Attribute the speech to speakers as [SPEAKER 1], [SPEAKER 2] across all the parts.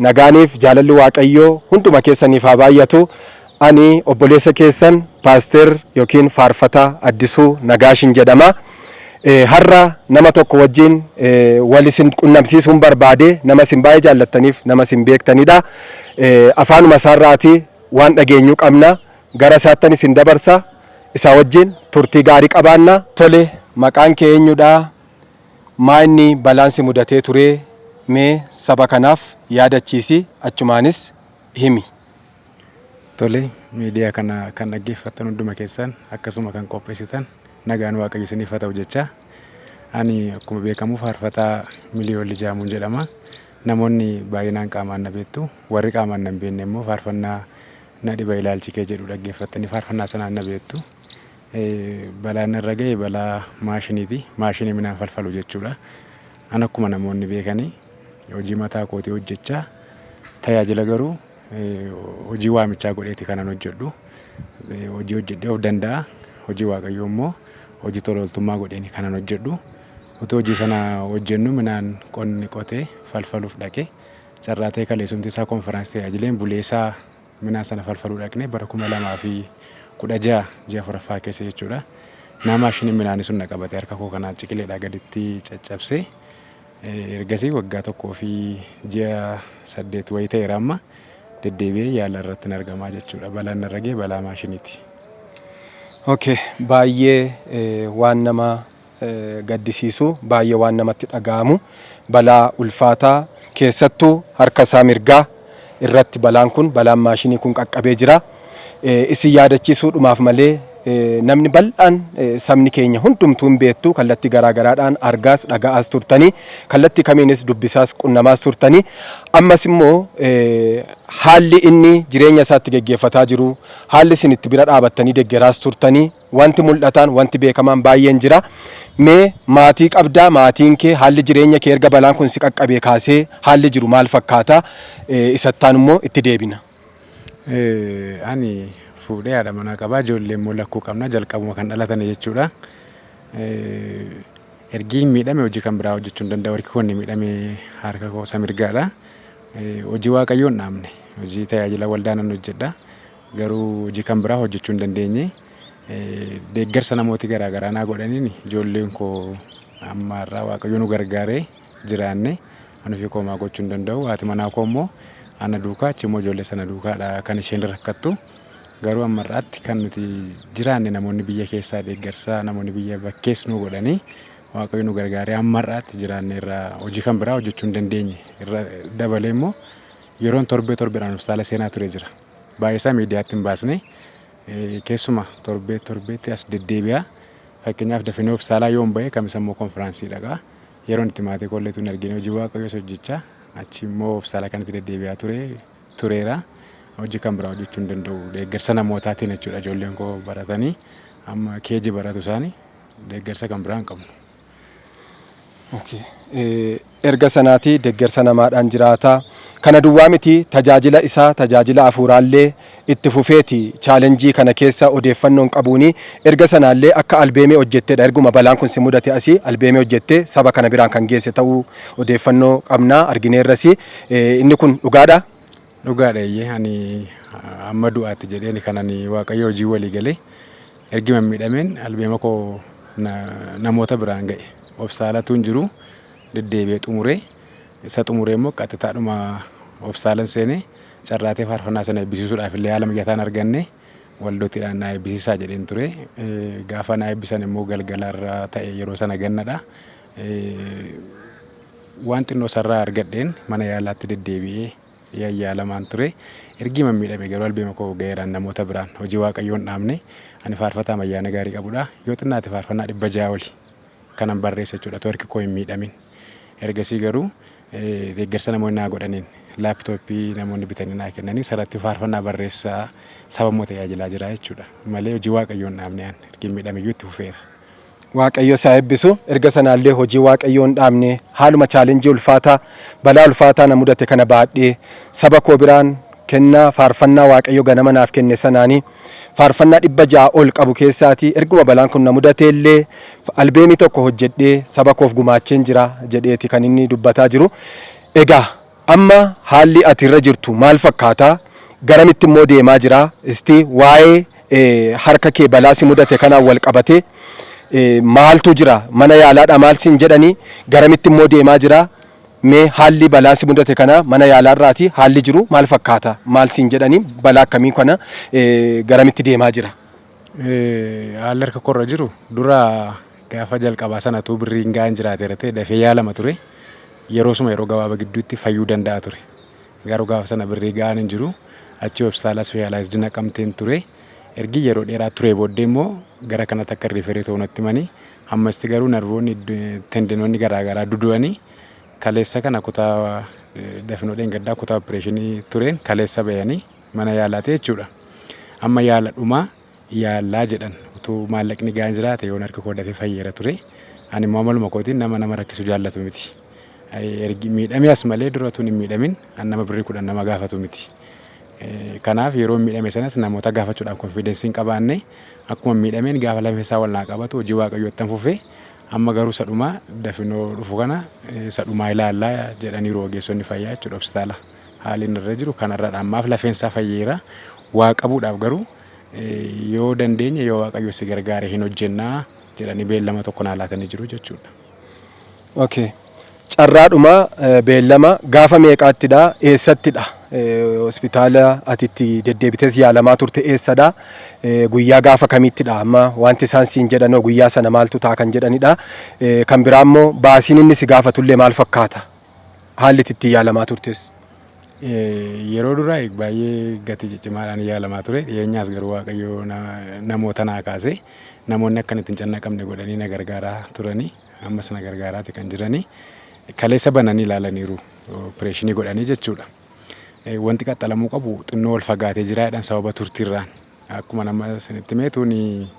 [SPEAKER 1] nagaaniif jaalalli waaqayyoo hunduma keessaniif haa baay'atu. Ani obboleessa keessan paaster yookiin faarfataa Addisuu Nagaashin jedhama. Har'a nama tokko wajjin wal isin qunnamsiisuun barbaade nama isin baay'ee jaallattaniif nama isin beektanidha. Afaanuma isaarraatii waan dhageenyu qabna. Gara isaattan isin dabarsa. Isa wajjin turtii gaarii qabaanna. Tole, maqaan kee eenyudha? Maa inni balaansi mudatee ture? Mee saba kanaaf yaadachiisi, achumaanis himi.
[SPEAKER 2] Tole, miidiyaa kana kan dhaggeeffattan hunduma keessan akkasuma kan qopheessitan nagaan waaqayyo isiniif haa ta'u jecha. Ani akkuma beekamu faarfataa Miliyoon Lijaamuun jedhama. Namoonni baay'inaan qaamaan na beektu, warri qaamaan na hin beekne immoo faarfannaa na dhiba ilaalchi kee jedhu dhaggeeffattanii faarfannaa sanaan na beektu. Balaan irra ga'e balaa maashiniiti. Maashinii midhaan falfalu jechuudha. An akkuma namoonni beekanii hojii mataa kootii hojjechaa, tajaajila garuu hojii waamichaa godheeti kanan hojjedhu. Hojii hojjedhee of danda'a. Hojii waaqayyoo immoo hojii tola ooltummaa godheeni kanan hojjedhu. Utuu hojii sana hojjennu midhaan qonni qotee falfaluuf dhaqee carraatee kaleessumti isaa konfiraansii tajaajileen buleessaa midhaan sana falfaluu dhaqne bara 2016 ji'a afuraffaa keessa jechuudha. Nama maashiniin midhaanii sun na qabate harka koo kanaa ciqileedhaa gaditti caccabsee ergasii waggaa tokkoo fi ji'a 8 wayii ta'eera amma deddeebi'ee yaala irratti hin argamaa jechuudha. Balaan irra ga'e balaa maashiniiti.
[SPEAKER 1] Okay, baay'ee waan nama gaddisiisu, baay'ee waan namatti dhaga'amu, balaa ulfaataa keessattuu harka isaa mirgaa irratti balaan maashinii kun qaqqabee jira. Isin yaadachiisuudhumaaf malee namni bal'aan sabni keenya hundumtuu hin beektu kallattii garaagaraadhaan argaas dhaga'aas turtanii kallattii kamiinis dubbisaas qunnamaas turtanii ammas immoo haalli inni jireenya isaatti geggeeffataa jiru haalli isin itti bira dhaabattanii deggeraas turtanii wanti mul'ataan wanti beekamaan baay'een jira. Mee maatii qabdaa? Maatiin kee haalli jireenya kee erga balaan kun si qaqqabee kaasee haalli jiru maal fakkaata? Isattaan immoo itti deebina.
[SPEAKER 2] Ani fuudhee haadha manaa qabaa, ijoollee immoo lakkuu qabna, jalqabuma kan dhalatan jechuudha. Ergi miidhame hojii kan biraa hojjechuu hin danda'u. Harki koo miidhame harka koo isa mirgaadha. Hojii waaqayyoo hin dhaabne, hojii tajaajila waldaa nan hojjedha. Garuu hojii kan biraa hojjechuu hin dandeenye. Deeggarsa namooti garaagaraa naa godhaniin ijoolleen koo ammaarraa waaqayyo nu gargaaree jiraanne anufi koomaa gochuu hin danda'u. Haati manaa koo immoo ana duukaa achimmoo ijoollee sana duukaadha kan isheen rakkattu. Garuu ammarraatti kan nuti jiraanne namoonni biyya keessaa deeggarsaa namoonni biyya bakkees nu godhanii waaqayyo nu gargaaree ammarraatti jiraanne irraa hojii kan biraa hojjechuu hin dandeenye. Irra dabalee immoo yeroon torbeedhaan hospitaala seenaa ture jira. Baay'isaa miidiyaatti hin baasne. Keessuma torbeetti as deddeebi'a. Fakkeenyaaf dafanii hospitaalaa yoo hin bahe kamisa immoo konfiraansii dhaqa. Yeroon itti maatii kolleetu hin argine hojii waaqayyoos hojjechaa achi immoo hospitaala kanatti deddeebi'aa tureera. Hojii kan biraa hojjechuu hin danda'u. Deeggarsa namootaatiin jechuudha. Ijoolleen koo baratanii amma keeji baratu isaanii deeggarsa kan biraa hin qabnu.
[SPEAKER 1] Erga sanaati deeggarsa namaadhaan jiraata. Kana duwwaa miti tajaajila isaa tajaajila hafuuraallee itti fufeeti chaalenjii kana keessa odeeffannoon qabuuni erga sanaallee akka albeemee hojjetteedha. Erguma balaan kun si mudate asii albeemee hojjettee saba kana biraan kan geesse ta'uu odeeffannoo qabnaa argineerrasi. Inni kun dhugaadha?
[SPEAKER 2] Dhugaadha iyyee ani amma du'aatti jedheen kanan waaqayyo hojii walii galee ergima miidhameen albeema koo namoota biraan ga'e. Hospitaalatu hin jiru deddeebi'ee xumuree isa xumuree immoo qaxxitaadhuma hospitaalan seenee carraatee faarfannaa sana eebbisiisuudhaaf illee haala mijataan arganne waldootiidhaan na eebbisiisaa jedheen ture. Gaafa na eebbisan immoo galgalaarra ta'e yeroo sana gannadha. Waan xinnoo sarraa argadheen mana yaalaatti deddeebi'ee yaalamaan ture. Ergima miidhame garuu albeema koo ga'eeraan namoota biraan hojii waaqayyoo hin dhaabne ani faarfataa ayyaana gaarii qabudha. Yoo xinnaate faarfannaa 600 oli kanan barreessa jechuudha. Harki koo hin miidhamin. Ergasii garuu deeggarsa namoonni naa godhaniin laaptooppii namoonni bitanii naa kennanii sarratti faarfannaa barreessaa saba immoo tajaajilaa jira jechuudha. Malee hojii waaqayyoo hin dhaabne ergi miidhamiyyuu itti fufeera.
[SPEAKER 1] Waaqayyo isaa eebbisu. Erga sanaallee hojii waaqayyoo hin dhaabne haaluma chaalenjii ulfaataa balaa ulfaataa na mudate kana baadhee saba koo biraan kennaa faarfannaa waaqayyo ganama naaf kenne sanaanii faarfannaa 600 ol qabu keessaati erguma balaan kun na mudateellee albeemii tokko hojjedhee saba koof gumaacheen jira jedheeti kan inni dubbataa jiru. Egaa amma haalli ati irra jirtu maal fakkaata? Garamitti immoo deemaa jira? Isti waa'ee harka kee balaa si mudate kanaan wal qabate maaltu jira? Mana yaalaadha maal siin jedhanii garamitti immoo deemaa jira? Mee haalli balaa si mudate kana mana yaalaarraati haalli jiru maal fakkaata? Maal siin jedhanii balaa akkamii kana garamitti deemaa jira?
[SPEAKER 2] Haalli harka korra jiru dura gaafa jalqabaa sanatu birriin gahaan jiraate ta'e dafee yaalama ture. Yeroo gabaabaa gidduutti fayyuu danda'a ture. Garuu gaafa sana birrii gahaan hin jiru. Achi hospitaala Ispeeshaalaayizd Naqamteen ture. Ergi yeroo dheeraa ture booddee immoo gara kanatti akka riiferii ta'uu natti himanii ammasti garuu narvoonni tendinoonni garaagaraa dudu'anii kaleessa kana kutaa dafnoo dheengaddaa kutaa opereeshinii tureen kaleessa bayanii mana yaalaati jechuudha. Amma yaala dhumaa yaalaa jedhan utuu maallaqni gahaan jiraate yoon harki koo dafee fayyeera ture. Ani immoo amaluma kootiin nama rakkisu jaallatu miti. Ergi miidhamee as malee dura utuu hin miidhamin nama birrii 10 nama gaafatu miti. Kanaaf yeroo miidhame sanas namoota gaafachuudhaan konfidensiin qabaanne akkuma miidhameen gaafa lafeessaa wal naa qabatu hojii waaqayyoottan fufee amma garuu sadhumaa dafinoo dhufu kana sadhumaa ilaallaa jedhaniiru ogeessonni fayyaa jechuudha hospitaala. Haaliin irra jiru kanarraadha ammaaf lafeensaa fayyeera waa qabuudhaaf garuu yoo dandeenye yoo waaqayyo si gargaare hin hojjennaa jedhanii beellama tokko naa laatanii jiru jechuudha.
[SPEAKER 1] Okay. Carraadhuma beellama gaafa meeqaattidha? Eessattidha? Hospitaala atitti deddeebitees yaalamaa turte eessadha? Guyyaa gaafa kamittidha? Amma wanti isaan siin jedhan guyyaa sana maaltu ta'a kan jedhanidha. Kan biraa immoo baasiin inni si gaafatullee maal fakkaata? Haalli itti yaalamaa turtes?
[SPEAKER 2] Yeroo duraa baay'ee gatii ciccimaadhaan yaalamaa ture. Dhiyeenyaas garuu waaqayyo namoota naa kaase namoonni akkanatti hin cannaqamne godhanii na gargaaraa turanii ammas na gargaaraati kan jiranii. Kaleessa bananii ilaalaniiru opereeshinii godhanii jechuudha. Wanti qaxxalamuu qabu xinnoo wal fagaatee jira jedhan sababa turtiirraan. Akkuma nama isinitti meetuun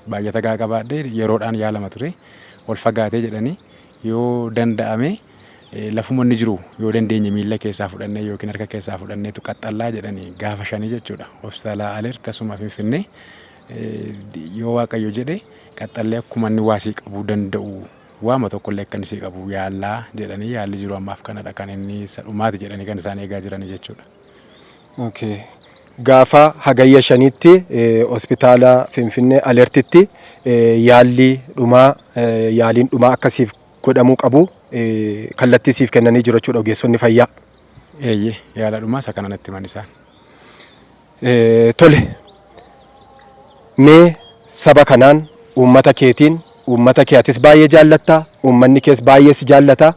[SPEAKER 2] baay'ata gaa qabaadhee yeroodhaan yaalama ture. Wal fagaatee jedhanii yoo danda'ame lafuma inni jiru yoo dandeenye miila keessaa fudhannee yookiin harka keessaa fudhanneetu qaxxallaa jedhanii gaafa 5 jechuudha. Hospitaala Aleert asuma Finfinnee yoo waaqayyo jedhe qaxxallee akkuma inni waasii qabuu danda'u waama tokkollee akka inni qabu yaallaa jedhanii yaalli jiru ammaaf kanadha kan inni sadhumaati jedhanii kan isaan eegaa jiranii jechuudha.
[SPEAKER 1] Okay. Gaafa hagayya 5tti hospitaala Finfinnee Aleertitti yaaliin dhumaa akkasiif godhamuu qabu kallattii siif kennanii jiru jechuudha ogeessonni fayyaa.
[SPEAKER 2] Eeyyee yaala dhumaa isa kana natti himan isaan.
[SPEAKER 1] Tole. Mee saba kanaan uummata keetiin uummata kee atis baay'ee jaallatta, uummanni kees baay'ee si jaallata.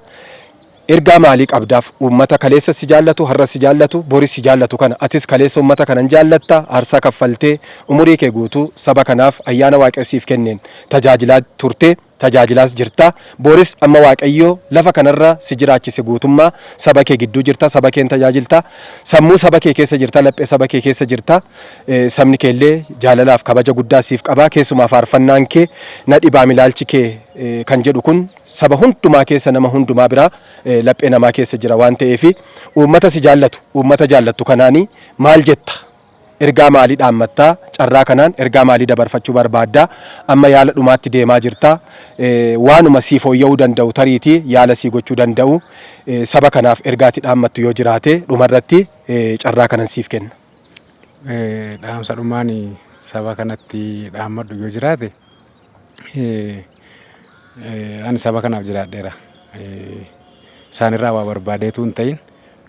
[SPEAKER 1] Ergaa maalii qabdaaf uummata kaleessa si jaallatu, har'a si jaallatu, boris si jaallatu kana atis kaleessa uummata kanan jaallatta, aarsaa kaffaltee umurii kee guutuu saba kanaaf ayyaana waaqayyoo siif kenneen tajaajilaa turte, tajaajilaas jirta. Boris amma waaqayyoo lafa kanarra si jiraachise guutummaa saba kee gidduu jirta, saba keen tajaajilta, sammuu saba kee keessa jirta, laphee saba kee keessa jirta. Sabni keellee jaalalaaf kabaja guddaa siif qaba. Keessumaa faarfannaan kee na dhibaa milaalchi kee kan jedhu kun saba hundumaa keessa nama hundumaa biraa laphee namaa keessa jira waan ta'eef uummata si jaallatu, uummata jaallattu kanaanii maal jetta? Ergaa maalii dhaammattaa? Carraa kanaan ergaa maalii dabarfachuu barbaaddaa? Amma yaala dhumaatti deemaa jirta. Waanuma siif fooyya'uu danda'u tariitii yaala sii gochuu danda'u saba kanaaf ergaatti dhaammattu yoo jiraate dhumarratti carraa kanan siif kenna.
[SPEAKER 2] Dhaamsa dhumaan saba kanatti dhaammadhu yoo jiraate ani saba kanaaf jiraadheera. Isaanirraa waa barbaadeetu hin ta'in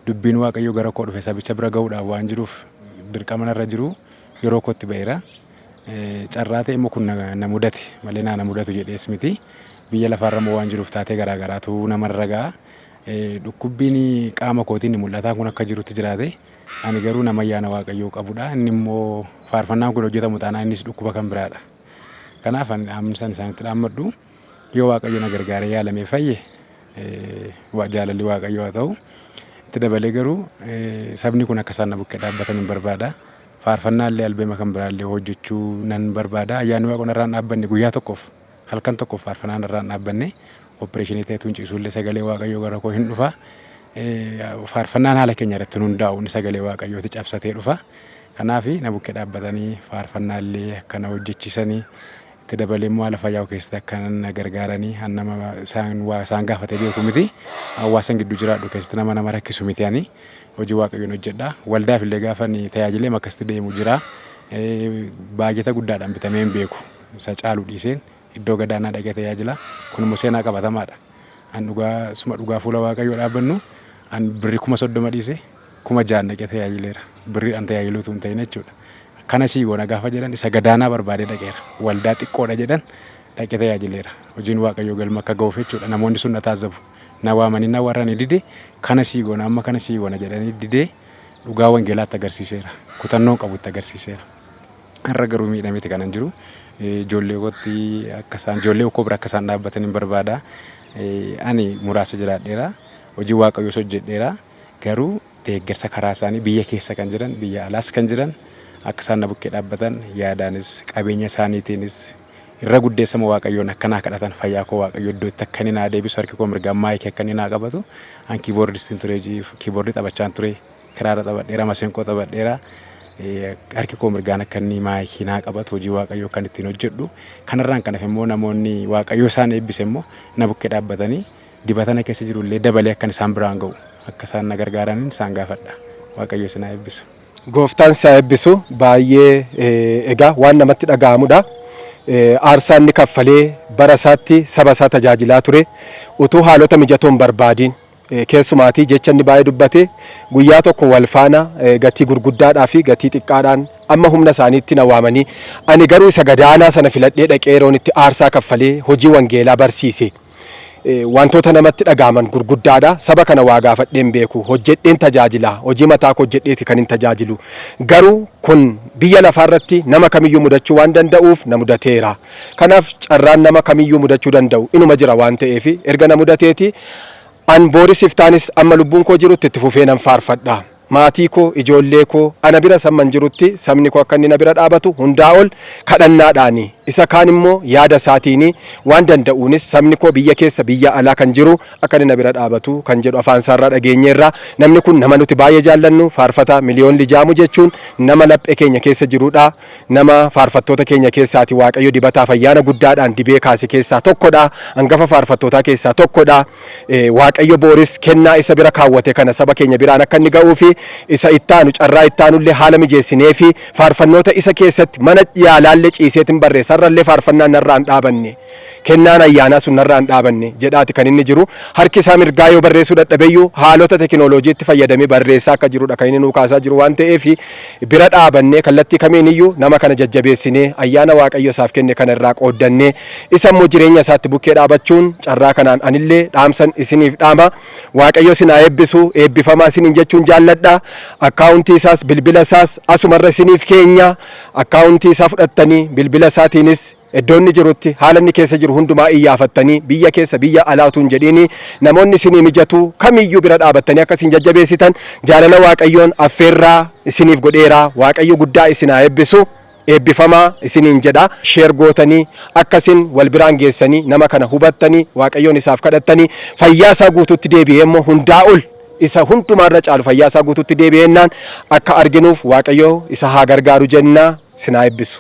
[SPEAKER 2] dubbiin waaqayyoo gara koo dhufe sabicha bira ga'uudhaaf waan jiruuf dirqama narra jiru yeroo kootti ba'eera. Carraa ta'e immoo kun na mudate malee na mudatu jedhees miti. Biyya lafaarra immoo waan jiruuf taatee garaagaraatu namarra ga'a. Dhukkubbiin qaama kootiin mul'ataa kun akka jirutti jiraate ani garuu nama ayyaana waaqayyoo qabudha. Inni immoo faarfannaan kun hojjetamu taanaan innis dhukkuba kan biraadha. Kanaaf amsan isaanitti dhaammadhu yoo waaqayyo na gargaaree yaalamee fayye jaalalli waaqayyoo haa ta'u. Itti dabalee garuu sabni kun akka isaan na bukkee dhaabbatan hin barbaada. Faarfannaallee albeema kan biraallee hojjechuu nan barbaada. Ayyaanni waaqonni irraan dhaabbanne guyyaa tokkoof halkan tokkoof faarfannaan irraan dhaabbanne opereeshinii ta'eetu hin ciisuullee sagalee waaqayyoo gara koo hin dhufa. Faarfannaan haala keenya irratti hundaa'u inni sagalee waaqayyooti cabsatee dhufa. Kanaaf na bukkee dhaabbatanii faarfannaallee akkana hojjechiisanii dabalee immoo haala fayyaa keessatti akkan gargaaranii nama isaan gaafatee beeku miti hawaasan gidduu jiraadhu keessatti nama rakkisu miti ani hojii waaqayyoon hojjedha. Waldaaf illee gaafa ni tajaajilee akkasitti deemu jira. Baay'ata guddaadhaan bitamee hin beeku. Isa caalu dhiiseen iddoo gadaanaa dhaqee tajaajila. Kun immoo seenaa qabatamaadha. An dhugaa fuula waaqayyoo dhaabbannu an birrii 30 dhiise 6,000 dhaqee tajaajileera. Birrii an tajaajiluutu hin ta'in jechuudha. Kana siigoona gaafa jedhan isa gadaanaa barbaadee dhaqeera. Waldaa xiqqoodha jedhan dhaqee tajaajileera. Hojiin waaqayyoo galma akka ga'uuf jechuudha. Namoonni sun na taasisamu. Na waamanii na warranii didee kana siigoona amma kana siigoona jedhanii didee dhugaa wangeelaatti agarsiiseera. Kutannoon qabutti agarsiiseera. Har'a garuu miidhameeti kanan jiru. Ijoollee koo bira akka isaan dhaabbatan hin barbaada. Ani muraasa jiraadheera. Hojii waaqayyoo hojjedheera. Garuu deeggarsa karaa isaanii biyya keessa kan jiran biyya alaas kan jiran akka isaan na bukkee dhaabbatan yaadaanis qabeenya isaaniitiinis irra guddeessama waaqayyoon akkanaa kadhatan fayyaa koo waaqayyo iddoo itti akka inni naa deebisu harki koo mirgaan maayikii akka inni naa qabatu an kiiboordistiin ture kiiboordii taphachaan ture kiraara taphadheera maseenqoo taphadheera harki koo mirgaan akka inni maayikii naa qabatu hojii waaqayyoo kan ittiin hojjedhu kanarraan kan hafe immoo namoonni waaqayyoo isaan eebbise immoo na bukkee dhaabbatanii dibatana keessa jirullee dabalee akkan isaan biraan ga'u akka isaan na gargaaraniin isaan gaafadha. Waaqayyo isin haa eebbisu.
[SPEAKER 1] Gooftaan isaa eebbisu baay'ee egaa waan namatti dhaga'amudha. Aarsaan inni kaffalee bara isaatti saba isaa tajaajilaa ture utuu haalota mijatoon barbaadiin keessumaatii jecha inni baay'ee dubbate guyyaa tokko wal faana gatii gurguddaadhaa fi gatii xiqqaadhaan amma humna isaaniitti na waamanii ani garuu isa gadaanaa sana filadhee dhaqee yeroon itti aarsaa kaffalee hojii wangeelaa barsiise. Wantoota namatti dhagaaman gurguddaadha. Saba kana waa gaafadheen beeku hojjedheen tajaajila hojii mataa koo hojjedheeti kan hin tajaajilu garuu kun biyya lafaarratti nama kamiyyuu mudachuu waan danda'uuf na mudateera. Kanaaf carraan nama kamiyyuu mudachuu danda'u inuma jira waan ta'eef erga na mudateeti an boorisiif taanis amma lubbuun koo jirutti itti fufee nan faarfadha. Maatii koo ijoollee koo ana bira samman jirutti sabni koo akka inni na bira dhaabatu hundaa ol kadhannaadhaani isa kaan immoo yaada isaatiini waan danda'uunis sabni koo biyya keessa biyya alaa kan jiru akka inni na bira dhaabatu kan jedhu afaan isaarraa dhageenyeerra. Namni kun nama nuti baay'ee jaallannu faarfata miliyoon lijaamu jechuun nama laphee keenya keessa jirudha. Nama faarfattoota keenya keessaati waaqayyo dibataaf ayyaana guddaadhaan dibee kaase keessaa tokkodha. Hangafa faarfattootaa keessaa tokkodha. Waaqayyo booris kennaa isa bira kaawwate kana saba keenya biraan akka inni ga'uufi isa ittaanu carraa ittaanullee haala mijeessinee fi faarfannoota isa keessatti mana yaalaallee ciiseetiin barreessarrallee faarfannaan narraan dhaabanne kennaan ayyaanaa sun narraan dhaabanne jedhaati kan inni jiru. Harki isaa mirgaa yoo barreessuu dadhabeyyuu haalota teekinooloojiitti fayyadamee barreessaa akka jirudha kan inni nuu kaasaa jiru waan ta'eef bira dhaabannee kallattii kamiiniyyuu nama kana jajjabeessinee ayyaana waaqayyo isaaf kenne kana irraa qooddannee isa immoo jireenya isaatti bukkee dhaabachuun carraa kanaan anillee dhaamsan isiniif dhaama. Waaqayyo isin haa eebbisu eebbifamaa isiniin jechuun jaalladha. Akkaawuntii isaas bilbila isaas asumarra isiniif keenya akkaawuntii isaa fudhattanii bilbila isaatiinis iddoo inni jirutti haala inni keessa jiru hundumaa iyyafattanii biyya keessa biyya alaatu hin jedhiini namoonni isinii mijatu kamiyyuu bira dhaabattanii akkasiin jajjabeessitan jaalala waaqayyoon affeerraa isiniif godheera. Waaqayyo guddaa isin haa eebbisu. Eebbifamaa isiniin jedha. Sheer gootanii akkasin wal biraan geessanii nama kana hubattanii waaqayyoon isaaf kadhattanii fayyaa isaa guutuutti deebi'ee immoo hundaa ol isa hundumaarra caalu fayyaa isaa guutuutti deebi'ennaan akka arginuuf waaqayyo isa haa gargaaru jennaa. Isin haa eebbisu.